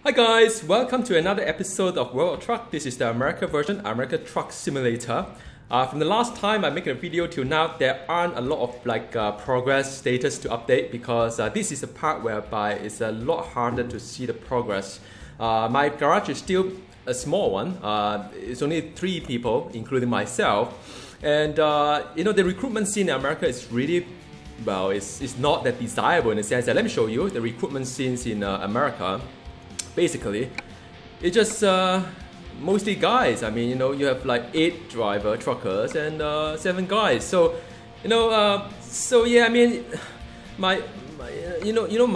Hi guys, welcome to another episode of World of Truck. This is the America version, America Truck Simulator. From the last time I made a video till now, there aren't a lot of progress status to update because this is a part whereby it's a lot harder to see the progress. My garage is still a small one. It's only 3 people, including myself. And the recruitment scene in America is really, well, it's not that desirable in the sense that, let me show you the recruitment scenes in America. Basically, it's just mostly guys. I mean, you have like 8 truckers and 7 guys. So, so yeah. I mean, my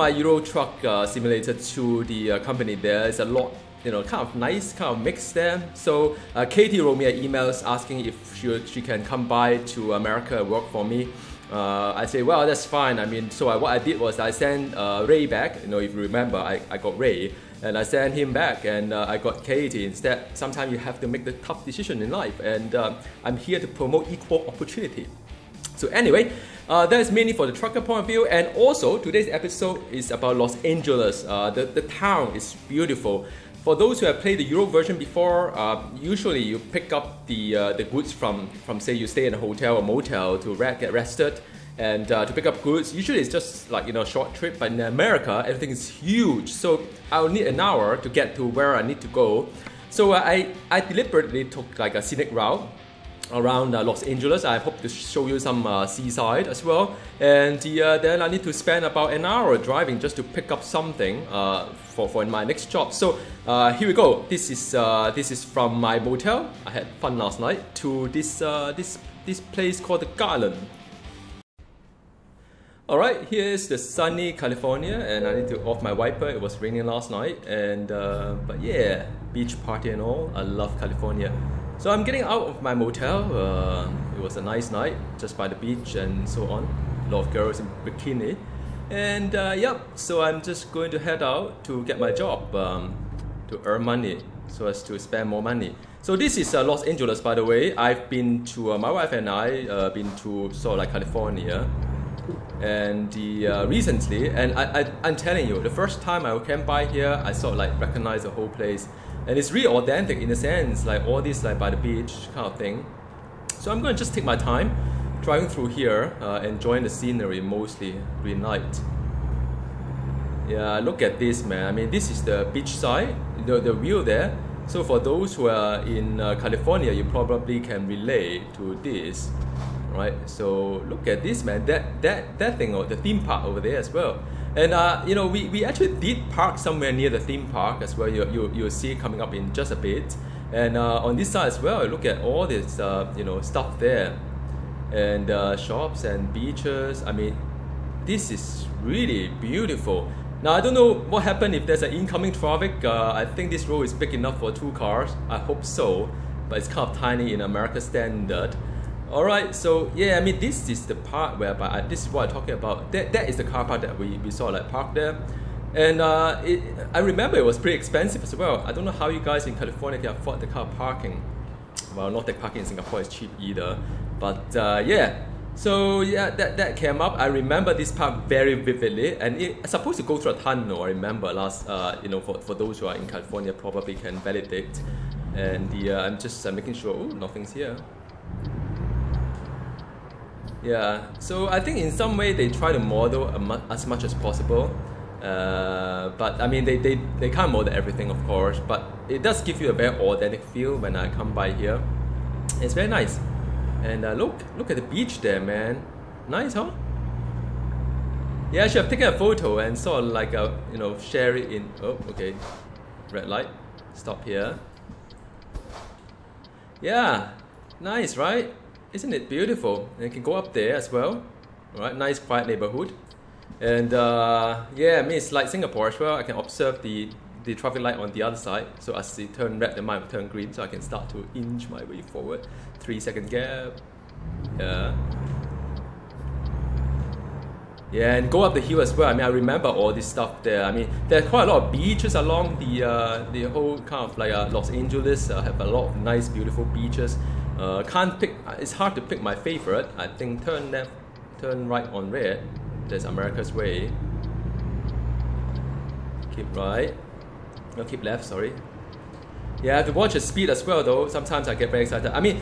Euro Truck Simulator 2, the company there is a lot, kind of nice, kind of mixed there. So Katie wrote me an email asking if she can come by to America and work for me. I say, well, that's fine. I mean, so what I did was I sent Ray back. If you remember, I got Ray. And I sent him back, and I got Katie instead. Sometimes you have to make the tough decision in life, and I'm here to promote equal opportunity. So anyway, that is mainly for the trucker point of view, and also today's episode is about Los Angeles. The town is beautiful. For those who have played the Euro version before, usually you pick up the goods from say you stay in a hotel or motel to get rested. And to pick up goods, usually it's just like a short trip, but in America everything is huge, so I'll need an hour to get to where I need to go. So I deliberately took like a scenic route around Los Angeles. I hope to show you some seaside as well, and then I need to spend about an hour driving just to pick up something for my next job. So here we go. This is from my motel. I had fun last night to this place called the Garden. Alright, here's the sunny California, and I need to off my wiper. It was raining last night, and but yeah, beach party and all. I love California. So I'm getting out of my motel. It was a nice night, just by the beach and so on. A lot of girls in bikini. And yep, so I'm just going to head out to get my job, to earn money, so as to spend more money. So this is Los Angeles, by the way. I've been to, my wife and I, been to sort of like California. And recently, and I'm telling you, the first time I came by here, I sort of like recognized the whole place, and it's really authentic in a sense, like all this like by the beach kind of thing. So I'm going to just take my time driving through here, enjoying the scenery, mostly green light. Yeah, look at this, man. I mean, this is the beach side, the view there. So for those who are in California, you probably can relate to this. Right, so look at this, man. That thing, or the theme park over there as well. And we actually did park somewhere near the theme park as well. You'll see it coming up in just a bit. And on this side as well, look at all this stuff there, and shops and beaches. I mean, this is really beautiful. Now I don't know what happened if there's an incoming traffic. I think this road is big enough for 2 cars. I hope so, but it's kind of tiny in America standard. Alright, so yeah, I mean, this is the part whereby this is what I'm talking about. That is the car park that we saw like parked there. And I remember it was pretty expensive as well. I don't know how you guys in California can afford the car parking. Well, not that parking in Singapore is cheap either. But yeah, so yeah, that came up. I remember this park very vividly, and it's supposed to go through a tunnel. I remember last, for those who are in California probably can validate. And I'm just making sure, nothing's here. Yeah, so I think in some way they try to model as much as possible, but I mean they can't model everything, of course, but it does give you a very authentic feel when I come by here. It's very nice, and look at the beach there, man. Nice, huh? Yeah, I should have taken a photo and sort of like share it in. Oh, okay, red light. Stop here. Yeah, nice, right? Isn't it beautiful? And you can go up there as well. Alright, nice quiet neighborhood. And yeah, I mean, it's like Singapore as well. I can observe the traffic light on the other side. So as it turns red, then mine will turn green. So I can start to inch my way forward. 3-second gap. Yeah. Yeah, and go up the hill as well. I mean, I remember all this stuff there. I mean, there are quite a lot of beaches along the whole kind of like Los Angeles. Have a lot of nice, beautiful beaches. Can't pick. It's hard to pick my favorite. I think turn left, turn right on red. That's America's way. Keep right. No, keep left, sorry. Yeah, I have to watch the speed as well though. Sometimes I get very excited. I mean,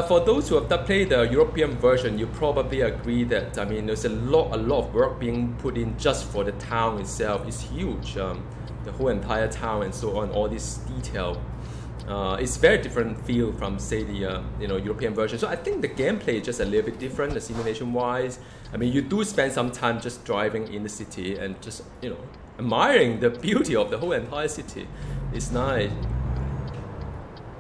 for those who have played the European version, you probably agree that, I mean, there's a lot of work being put in just for the town itself. It's huge. The whole entire town and so on, all this detail. It's very different feel from, say, the European version. So I think the gameplay is just a little bit different, the simulation-wise. I mean, you do spend some time just driving in the city and just, admiring the beauty of the whole entire city. It's nice.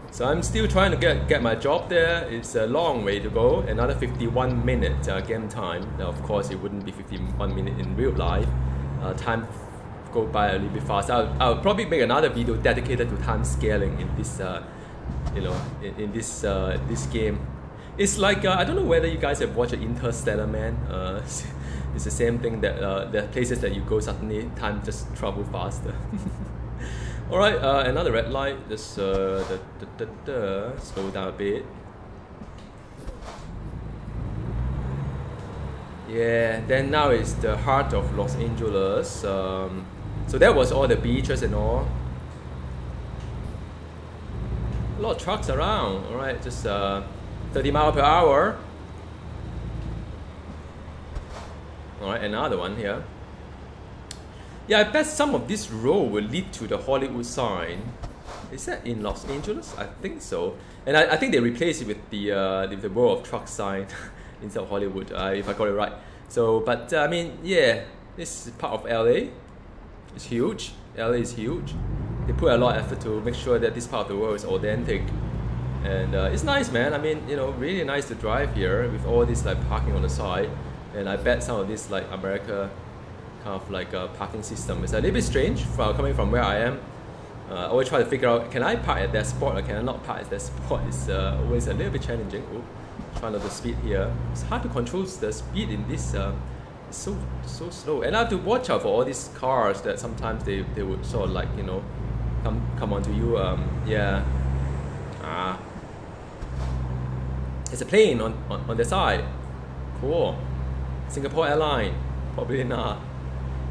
So I'm still trying to get my job there. It's a long way to go. Another 51 minute game time. Now, of course, it wouldn't be 51 minutes in real life. Time go by a little bit fast. I'll probably make another video dedicated to time scaling in this, in this game. It's like I don't know whether you guys have watched Interstellar, man. It's the same thing that there are places that you go suddenly time just travel faster. All right, another red light. Just slow down a bit. Yeah, then now it's the heart of Los Angeles. So that was all the beaches and all. A lot of trucks around. All right, just 30 miles per hour. All right, another one here. Yeah, I bet some of this road will lead to the Hollywood sign. Is that in Los Angeles? I think so. And I think they replaced it with the World of Truck sign instead of Hollywood, if I got it right. So, but I mean, yeah, this is part of LA. It's huge. LA is huge. They put a lot of effort to make sure that this part of the world is authentic. And it's nice, man. I mean, really nice to drive here with all this like parking on the side. And I bet some of this like America kind of like a parking system is a little bit strange coming from where I am. I always try to figure out, can I park at that spot or can I not park at that spot? It's always a little bit challenging. Ooh, try not to speed here. It's hard to control the speed in this. It's so slow, and I have to watch out for all these cars that sometimes they would sort of like come onto you. Yeah. It's a plane on the side. Cool. Singapore Airline. Probably not.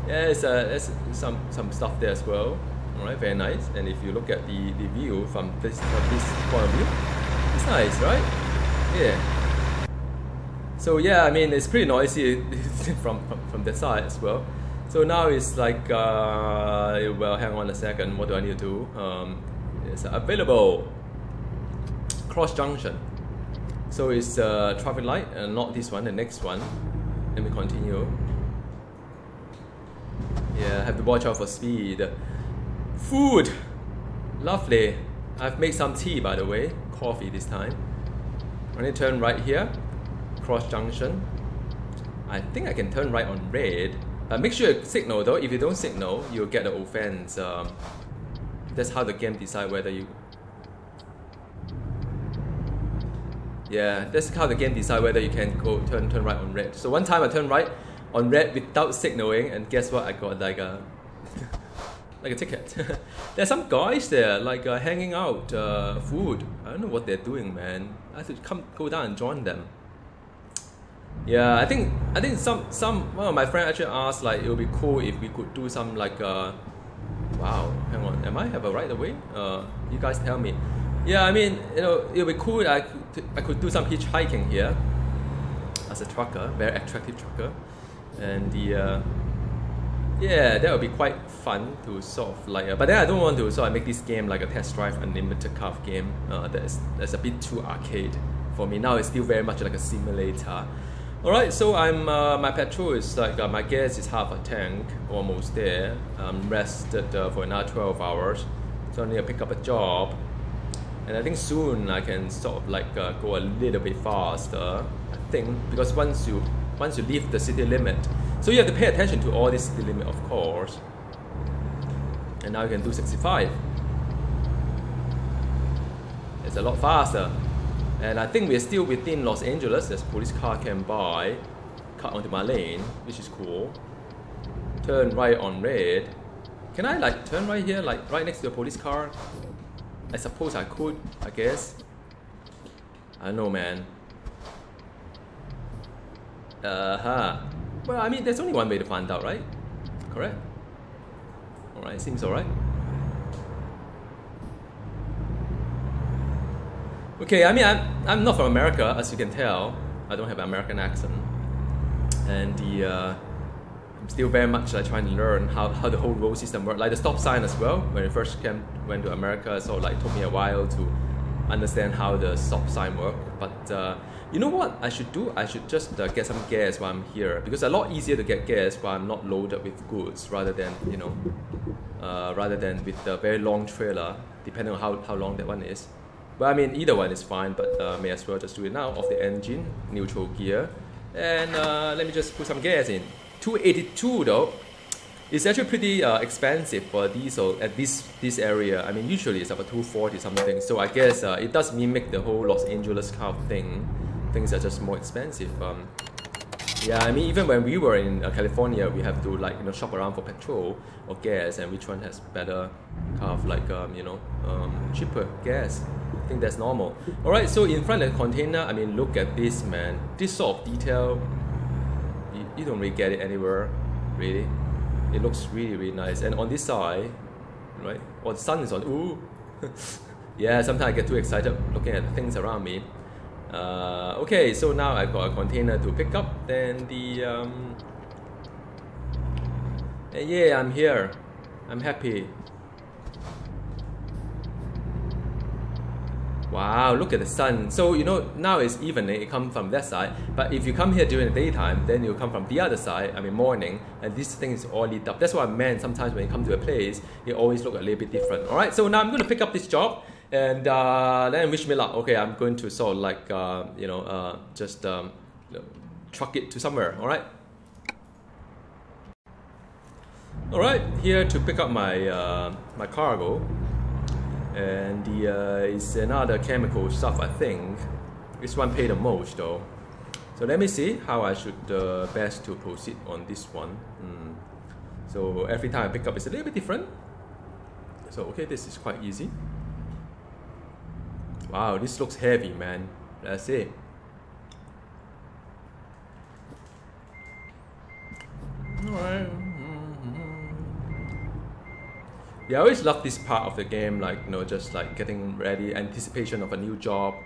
Yeah, there's some stuff there as well. Alright, very nice. And if you look at the view from this point of view, it's nice, right? Yeah. So yeah, I mean it's pretty noisy from that side as well. So now it's like well, hang on a second. What do I need to do? It's available cross junction. So it's traffic light, and not this one, the next one. Let me continue. Yeah, I have to watch out for speed. Food! Lovely. I've made some tea, by the way. Coffee this time. I need to turn right here. Cross junction. I think I can turn right on red. But make sure you signal though. If you don't signal, you'll get the offense. That's how the game decides whether you... Yeah, that's how the game decides whether you can go turn right on red. So one time I turned right on red without signaling, and guess what? I got like a like a ticket. There's some guys there like hanging out food. I don't know what they're doing, man. I have to go down and join them. Yeah, I think one of my friends actually asked like it would be cool if we could do some like wow, hang on, am I have a right away? You guys tell me. Yeah, I mean, it would be cool. I could do some hitchhiking here as a trucker, very attractive trucker, and yeah, that would be quite fun to sort of like. But then I don't want to sort of make this game like a test drive unlimited car game. That's a bit too arcade for me. Now it's still very much like a simulator. All right, so I'm my petrol is like my gas is half a tank, almost there. I'm rested for another 12 hours, so I need to pick up a job. And I think soon I can sort of like go a little bit faster. I think because once you leave the city limit, so you have to pay attention to all this city limit, of course. And now you can do 65. It's a lot faster. And I think we're still within Los Angeles. There's a police car came by, cut onto my lane, which is cool. Turn right on red. Can I like turn right here, like right next to the police car? I suppose I could, I guess. I don't know, man. Well, I mean, there's only one way to find out, right? Correct? Alright, seems alright. Okay, I mean, I'm not from America, as you can tell. I don't have an American accent. And I'm still very much trying to learn how the whole road system works. Like the stop sign as well. When I first went to America, so like took me a while to understand how the stop sign work. But you know what I should do? I should just get some gas while I'm here, because it's a lot easier to get gas while I'm not loaded with goods rather than with a very long trailer, depending on how long that one is. But I mean, either one is fine, but may as well just do it now. Off the engine, neutral gear, and let me just put some gas in. 282 though, it's actually pretty expensive for a diesel at this area. I mean, usually it's about 240 something. So I guess it does mimic the whole Los Angeles kind of thing. Things are just more expensive. Yeah, I mean, even when we were in California, we have to shop around for petrol or gas, and which one has better kind of cheaper gas. I think that's normal. Alright, so in front of the container, I mean, look at this, man. This sort of detail, you don't really get it anywhere, really. It looks really, really nice. And on this side, right, the sun is on, ooh. Yeah, sometimes I get too excited looking at the things around me. Okay, so now I've got a container to pick up. Then yeah, I'm here. I'm happy. Wow, look at the sun. So now it's evening, it comes from that side. But if you come here during the daytime, then you'll come from the other side, I mean morning, and this thing is all lit up. That's what I meant. Sometimes when you come to a place, it always look a little bit different. Alright, so now I'm going to pick up this job, and then wish me luck. Okay, I'm going to sort of truck it to somewhere. Alright, here to pick up my my cargo. And it's another chemical stuff, I think. This one paid the most though. So let me see how I should best to proceed on this one. So every time I pick up it's a little bit different. So okay, this is quite easy. Wow, this looks heavy, man. Let's see. Alright. Yeah, I always love this part of the game, just getting ready, anticipation of a new job,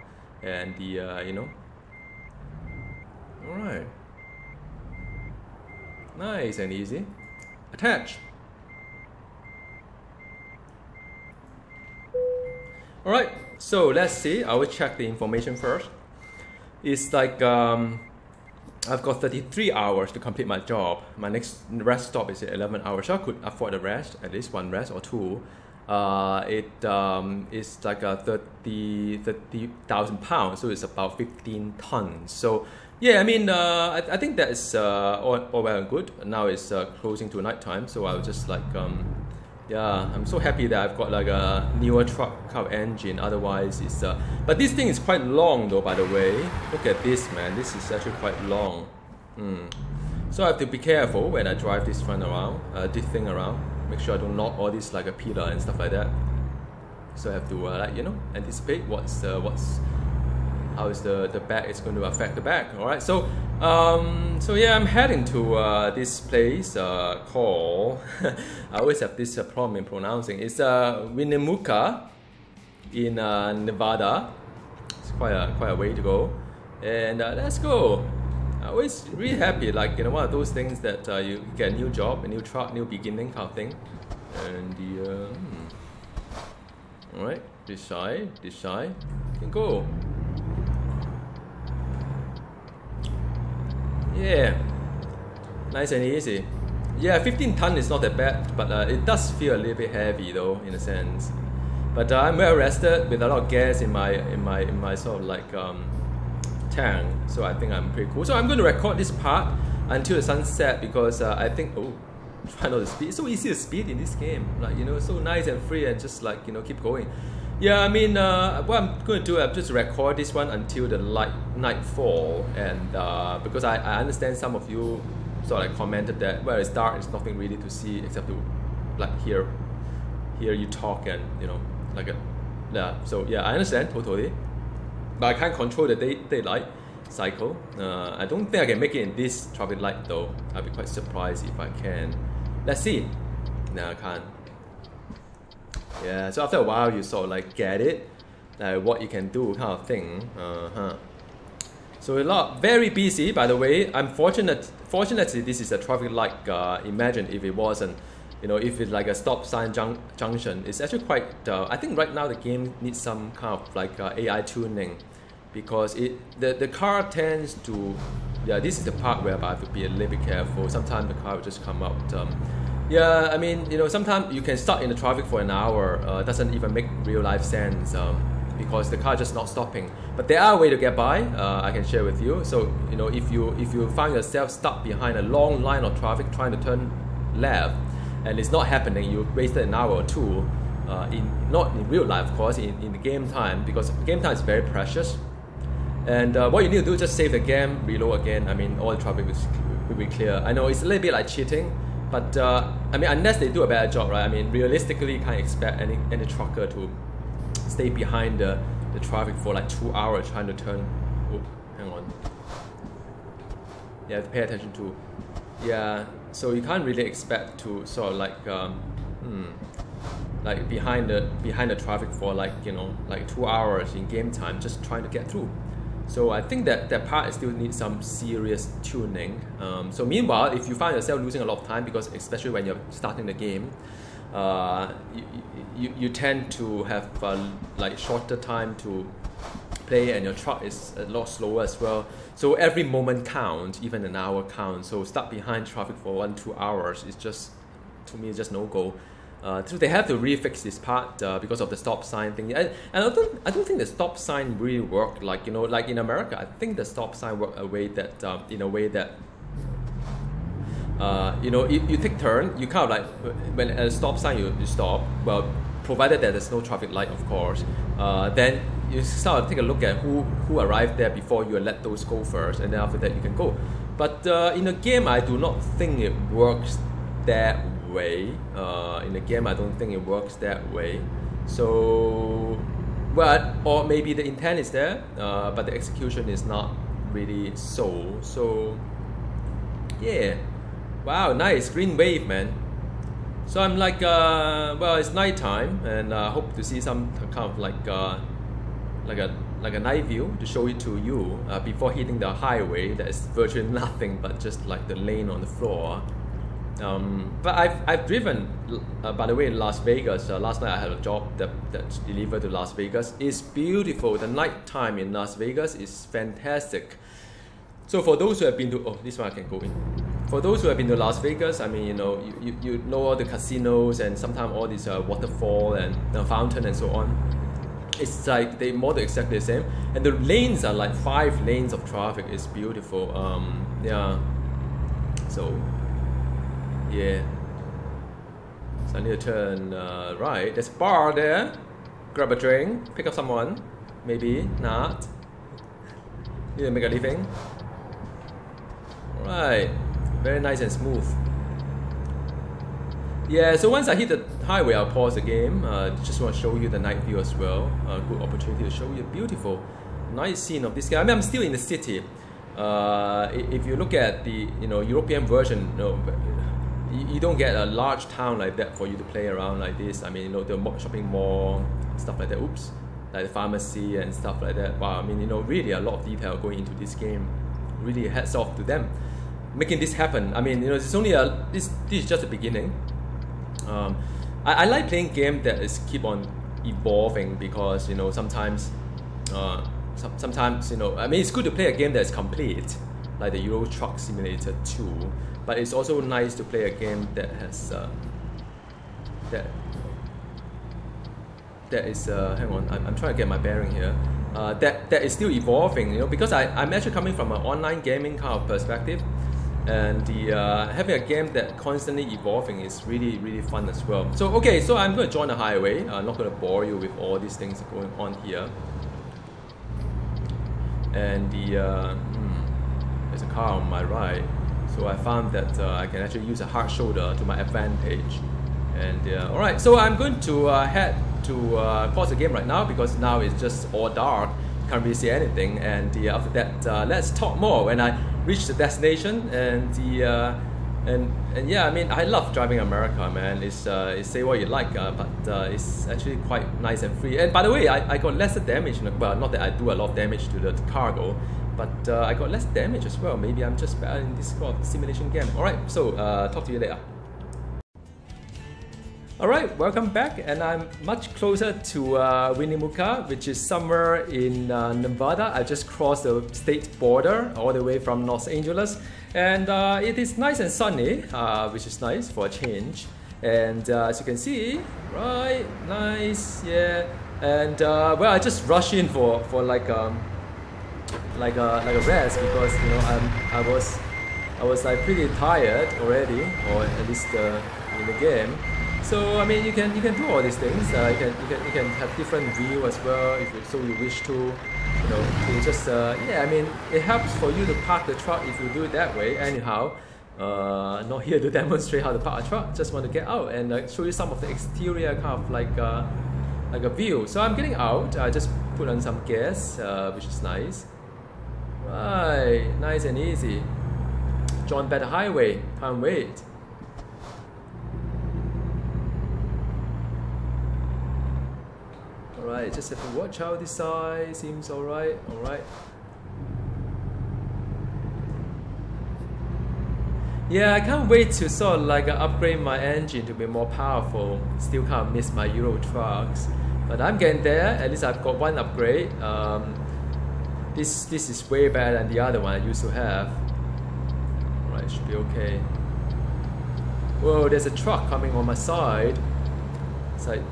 and the Alright. Nice and easy. Attach. Alright, so let's see. I will check the information first. It's I've got 33 hours to complete my job. My next rest stop is at 11 hours, so I could afford a rest, at least one rest or two. It is like a 30,000 pounds, so it's about 15 tons. So yeah, I mean, I think that is all well and good. Now it's closing to night time, so I'll just yeah, I'm so happy that I've got a newer truck kind of engine. Otherwise, it's but this thing is quite long though. By the way, look at this, man. This is actually quite long. So I have to be careful when I drive this thing around. Make sure I don't knock all this like a pillar and stuff like that. So I have to anticipate how is the back is going to affect the back. All right, so yeah, I'm heading to this place called I always have this problem in pronouncing. It's Winnemucca in Nevada. It's quite a way to go, and let's go. I'm always really happy, one of those things that you get a new job, a new truck, new beginning kind of thing, and all right, this side, you can go. Yeah, nice and easy. Yeah, 15 ton is not that bad, but it does feel a little bit heavy though, in a sense. But I'm well rested with a lot of gas in my sort of tank, so I think I'm pretty cool. So I'm going to record this part until the sunset, because I think try not to speed. It's so easy to speed in this game, so nice and free, and just keep going. Yeah, I mean, what I'm going to do, I'm just record this one until the nightfall, and because I understand some of you sort of commented that where it's dark, there's nothing really to see except to hear you talk, and yeah. So yeah, I understand totally, but I can't control the daylight cycle. I don't think I can make it in this traffic light though. I'll be quite surprised if I can. Let's see. No, I can't. Yeah, so after a while you sort of get it. what you can do kind of thing. So a lot, very busy, by the way. Fortunately, this is a traffic light. Imagine if it wasn't, if it's like a stop sign junction. It's actually quite, I think right now the game needs some kind of like AI tuning, because the car tends to, this is the part where I have to be a little bit careful. Sometimes the car will just come out. I mean, sometimes you can stuck in the traffic for an hour. Doesn't even make real life sense. Because the car just not stopping. But there are a way to get by. I can share with you. So if you find yourself stuck behind a long line of traffic trying to turn left, and it's not happening, you wasted an hour or two. Not in real life, of course, in the game time, because game time is very precious. And what you need to do is just save the game, reload again. I mean, all the traffic will be clear. I know it's a little bit like cheating, but I mean, unless they do a better job, right? I mean, realistically, you can't expect any trucker to stay behind the traffic for like 2 hours trying to turn. Oh, hang on. You have to pay attention to. Yeah, so you can't really expect to sort of like behind the traffic for like 2 hours in game time just trying to get through. So I think that part still needs some serious tuning. So meanwhile, if you find yourself losing a lot of time, because especially when you're starting the game, you tend to have like shorter time to play, and your truck is a lot slower as well. So every moment counts, even an hour counts. So stuck behind traffic for 1-2 hours is just, to me, it's just no go. So they have to refix this part because of the stop sign thing. And I don't think the stop sign really work. Like like in America, I think the stop sign work a way that in a way that. You take turn, you kind of like, when at a stop sign you stop, well, provided that there's no traffic light, of course, then you sort of take a look at who arrived there before you let those go first, and then after that you can go. But in a game, I do not think it works that way. In the game, I don't think it works that way. So, well, or maybe the intent is there, but the execution is not really so. So, yeah. Wow, nice green wave, man. So I'm like, well, it's nighttime, and I hope to see some kind of like a night view to show it to you before hitting the highway. That is virtually nothing but just like the lane on the floor. But I've driven, by the way, in Las Vegas. Last night I had a job that's delivered to Las Vegas. It's beautiful. The nighttime in Las Vegas is fantastic. So for those who have been to, this one I can go in. For those who have been to Las Vegas, I mean, you know all the casinos and sometimes all these waterfall and fountain and so on. It's like they model exactly the same, and the lanes are like 5 lanes of traffic. It's beautiful. Yeah. So, yeah. So I need to turn right. There's a bar there. Grab a drink, pick up someone, maybe not. Need to make a living. Alright. Very nice and smooth. Yeah, so once I hit the highway, I'll pause the game. Just want to show you the night view as well. Good opportunity to show you a beautiful night scene of this game. I mean, I'm still in the city. If you look at the European version, you don't get a large town like that for you to play around like this. I mean, the shopping mall, stuff like that. Oops, like the pharmacy and stuff like that. Wow, I mean, really a lot of detail going into this game. Really hats off to them, making this happen. I mean, it's only this is just the beginning. I like playing games that is keep on evolving, because sometimes sometimes I mean, it's good to play a game that's complete, like the Euro Truck Simulator 2. But it's also nice to play a game that has that is hang on, I'm trying to get my bearing here. That is still evolving, because I'm actually coming from an online gaming kind of perspective, and having a game that constantly evolving is really fun as well. So okay, so I'm going to join the highway. I'm not going to bore you with all these things going on here. And there's a car on my right, so I found that I can actually use a hard shoulder to my advantage. And alright, so I'm going to head to pause the game right now, because now it's just all dark, can't really see anything. And after that, let's talk more when I reach the destination, and And yeah, I mean, I love driving America, man. It's say what you like, but it's actually quite nice and free. And by the way, I got lesser damage. Well, not that I do a lot of damage to the cargo, but I got less damage as well. Maybe I'm just better in this sort of simulation game. All right, so talk to you later. Alright, welcome back, and I'm much closer to Winnemucca, which is somewhere in Nevada. I just crossed the state border all the way from Los Angeles, and it is nice and sunny, which is nice for a change. And as you can see, right, nice, yeah. And well, I just rushed in for like a rest because I was like pretty tired already, or at least in the game. So I mean, you can do all these things. You can have different view as well if you wish to. To just yeah. I mean, it helps for you to park the truck if you do it that way. Anyhow, not here to demonstrate how to park a truck. Just want to get out and show you some of the exterior kind of like a view. So I'm getting out. I just put on some gas, which is nice. Right, nice and easy. John Better Highway. Can't wait. Alright, just have to watch out this side, seems alright, alright. Yeah, I can't wait to sort of like upgrade my engine to be more powerful. Still can't miss my Euro trucks. But I'm getting there, at least I've got one upgrade. This is way better than the other one I used to have. Alright, should be okay. Whoa, there's a truck coming on my side. It's like,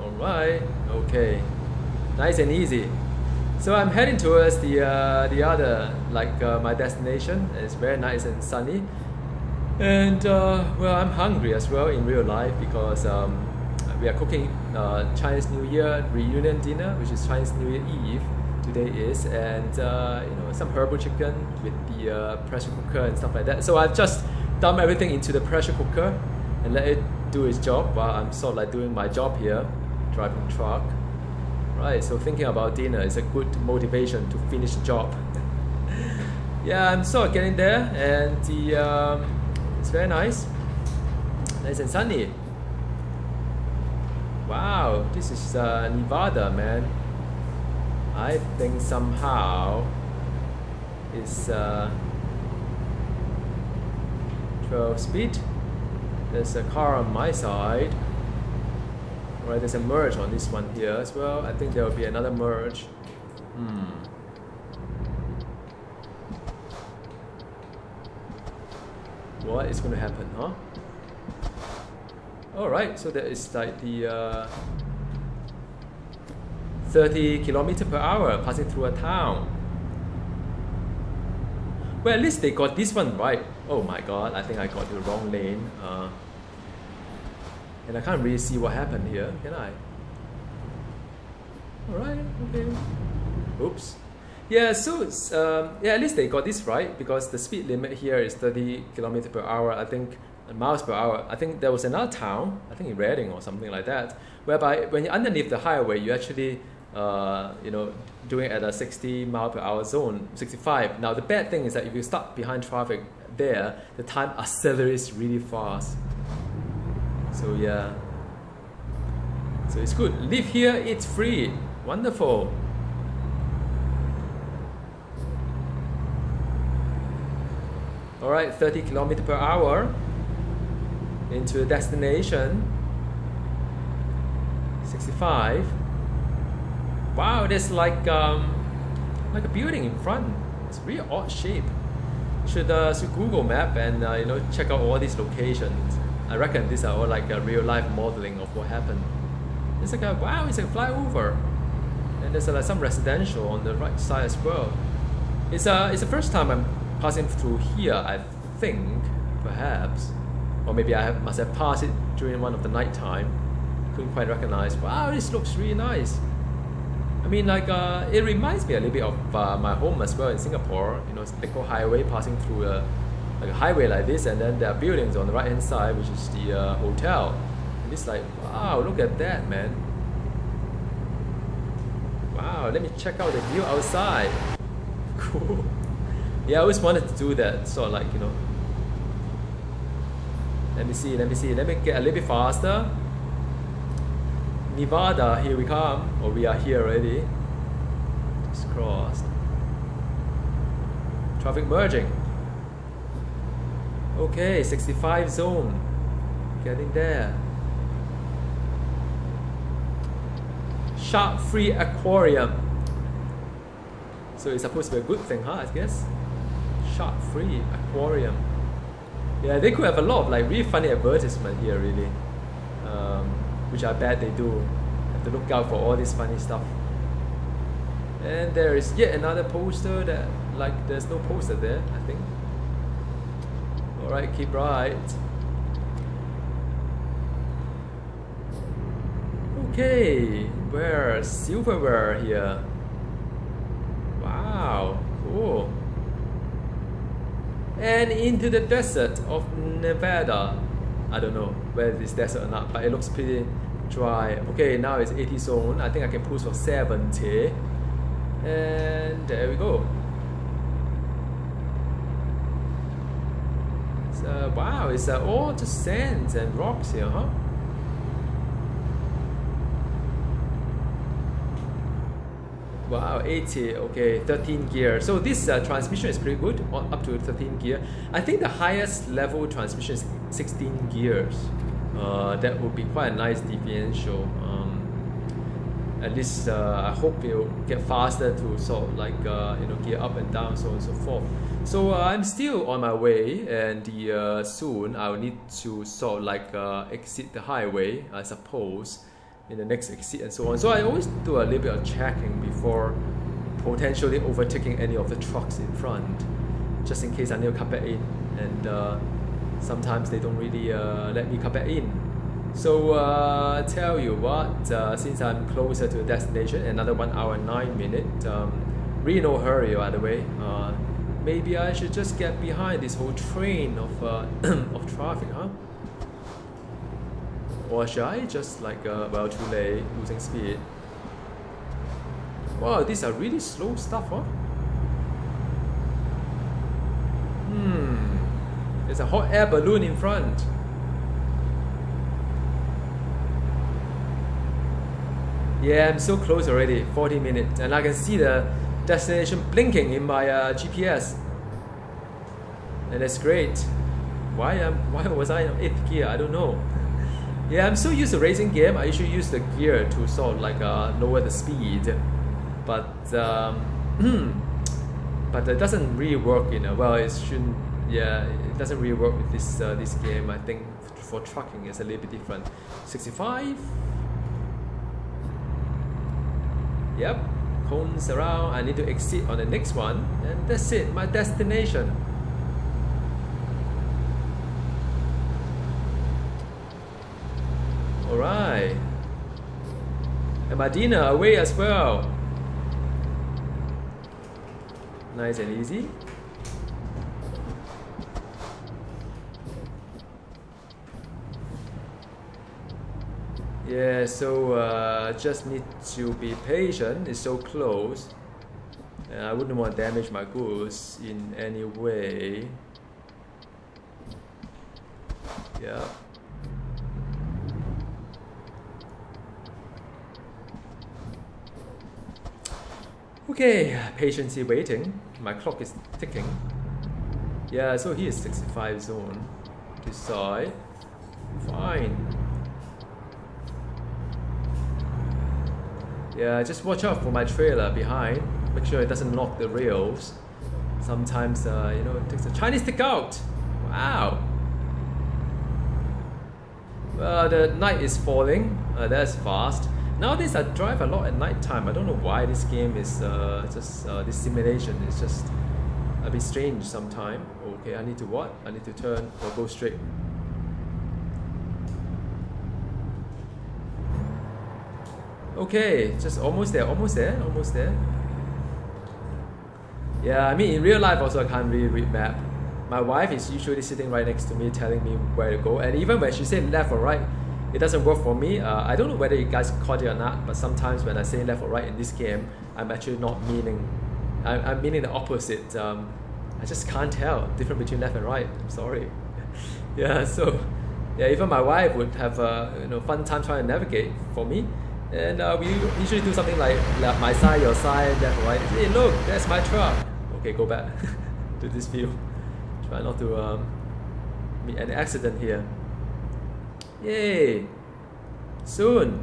alright, okay, nice and easy. So I'm heading towards the other, like my destination. It's very nice and sunny, and well, I'm hungry as well in real life because we are cooking Chinese New Year reunion dinner, which is Chinese New Year Eve. Today is, and some herbal chicken with the pressure cooker and stuff like that. So I've just dumped everything into the pressure cooker and let it do its job while I'm sort of like doing my job here. Driving truck, right? So thinking about dinner is a good motivation to finish the job. Yeah, I'm sort of getting there, and it's very nice and sunny. Wow, this is Nevada, man. I think somehow it's 12 speed. There's a car on my side. Right, there's a merge on this one here as well. I think there will be another merge. What is going to happen, huh? Alright, so there is like the 30 kilometers per hour passing through a town. Well, at least they got this one right. Oh my god, I think I got the wrong lane. And I can't really see what happened here, can I? Alright, okay. Oops. Yeah, so yeah, at least they got this right because the speed limit here is 30 kilometers per hour, I think, miles per hour. I think there was another town, I think in Reading or something like that, whereby when you're underneath the highway, you actually doing it at a 60 mile per hour zone, 65. Now the bad thing is that if you start behind traffic there, the time accelerates really fast. So yeah, so it's good. Live here, it's free. Wonderful. Alright, 30 kilometers per hour into the destination. 65. Wow, there's like a building in front. It's really odd shape. Should Google map and check out all these locations. I reckon these are all like a real life modeling of what happened. It's like wow, it's a flyover, and there's like some residential on the right side as well. It's the first time I'm passing through here, I think, perhaps, or maybe must have passed it during one of the night time. Couldn't quite recognize. Wow, this looks really nice. I mean, like it reminds me a little bit of my home as well in Singapore. Lincoln Highway passing through like a highway like this, and then there are buildings on the right hand side, which is the hotel. And it's like, wow, look at that, man. Wow, let me check out the view outside. Cool. Yeah, I always wanted to do that, sort of like Let me see, let me see. Let me get a little bit faster. Nevada, here we come. Or we are here already. Just crossed. Traffic merging. Okay, 65 zone. Getting there. Shark-free aquarium. So it's supposed to be a good thing, huh? I guess. Shark-free aquarium. Yeah, they could have a lot of like really funny advertisement here, really. Which I bet they do. Have to look out for all this funny stuff. And there is yet another poster that, like, there's no poster there, I think. Alright, keep right. Okay, where's silverware here? Wow, cool. And into the desert of Nevada. I don't know whether it's desert or not, but it looks pretty dry. Okay, now it's 80 zone. I think I can push for 70. And there we go. So, wow, it's all just sands and rocks here, huh? Wow, 80, okay, 13 gear. So this transmission is pretty good, up to 13 gear. I think the highest level transmission is 16 gears. That would be quite a nice differential. At least I hope it'll get faster to sort of like gear up and down, so on and so forth. So I'm still on my way, and soon I'll need to sort of like exit the highway, I suppose, in the next exit and so on. So I always do a little bit of checking before potentially overtaking any of the trucks in front, just in case I need to cut back in, and sometimes they don't really let me cut back in. So tell you what, since I'm closer to the destination, another 1 hour and 9 minutes, really no hurry by the way, maybe I should just get behind this whole train of, of traffic, huh? Or should I just like, well, too late, losing speed. Wow, these are really slow stuff, huh? There's a hot air balloon in front. Yeah, I'm so close already, 40 minutes, and I can see the destination blinking in my GPS. And that's great. Why was I in 8th gear? I don't know. Yeah, I'm so used to racing game. I usually use the gear to sort of like lower the speed, but but it doesn't really work. Well, it shouldn't. Yeah, it doesn't really work with this this game. I think for trucking it's a little bit different. 65. Yep, cones around. I need to exit on the next one, and that's it. My destination. Alright. And my dinner away as well. Nice and easy. Yeah, so just need to be patient. It's so close. And I wouldn't want to damage my goods in any way. Yeah. Okay, patiently waiting. My clock is ticking. Yeah, so here's 65 zone. This side. Fine. Yeah, just watch out for my trailer behind. Make sure it doesn't knock the rails. Sometimes, it takes a Chinese stick out. Wow. The night is falling. That's fast. Nowadays I drive a lot at night time. I don't know why this game is just this simulation is just a bit strange sometimes. Okay, I need to what? I need to turn or go straight. Okay, just almost there, almost there, almost there. Yeah, I mean in real life also I can't really read map. My wife is usually sitting right next to me telling me where to go, and even when she said left or right, it doesn't work for me. I don't know whether you guys caught it or not, but sometimes when I say left or right in this game, I'm actually not meaning, I'm meaning the opposite. I just can't tell the difference between left and right. I'm sorry. Yeah, so Yeah, even my wife would have a fun time trying to navigate for me. And we usually do something like my side, your side, left, right. Hey, look, that's my truck. Okay, go back to this view. Try not to meet any accident here. Yay! Soon.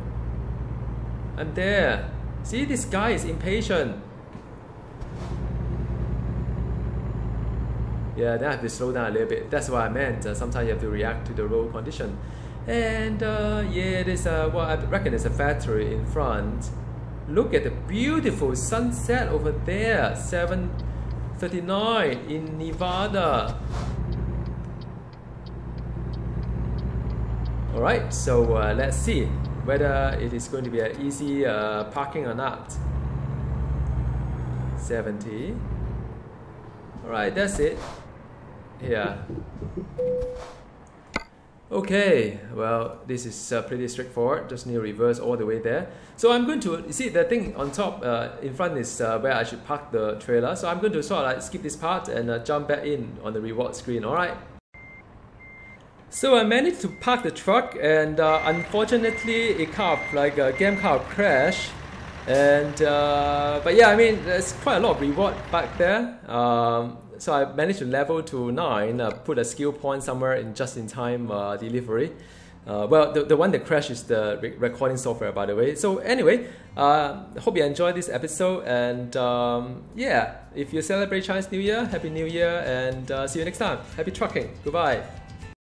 I'm there. See, this guy is impatient. Yeah, then I have to slow down a little bit. That's what I meant. Sometimes you have to react to the road condition. And yeah, there's what I reckon is a factory in front. Look at the beautiful sunset over there. 7:39 in Nevada. Alright, so let's see whether it is going to be an easy parking or not. 70. Alright, that's it. Yeah. Okay, well, this is pretty straightforward. Just need to reverse all the way there. So I'm going to, you see the thing on top in front is where I should park the trailer. So I'm going to sort of like skip this part and jump back in on the reward screen, alright? So I managed to park the truck, and unfortunately it kind of like a game kind of crash. And but yeah, I mean there's quite a lot of reward back there. So I managed to level to 9, put a skill point somewhere in just-in-time delivery. Well, the one that crashed is the recording software, by the way. So anyway, hope you enjoyed this episode, and yeah, if you celebrate Chinese New Year, Happy New Year, and see you next time. Happy trucking. Goodbye.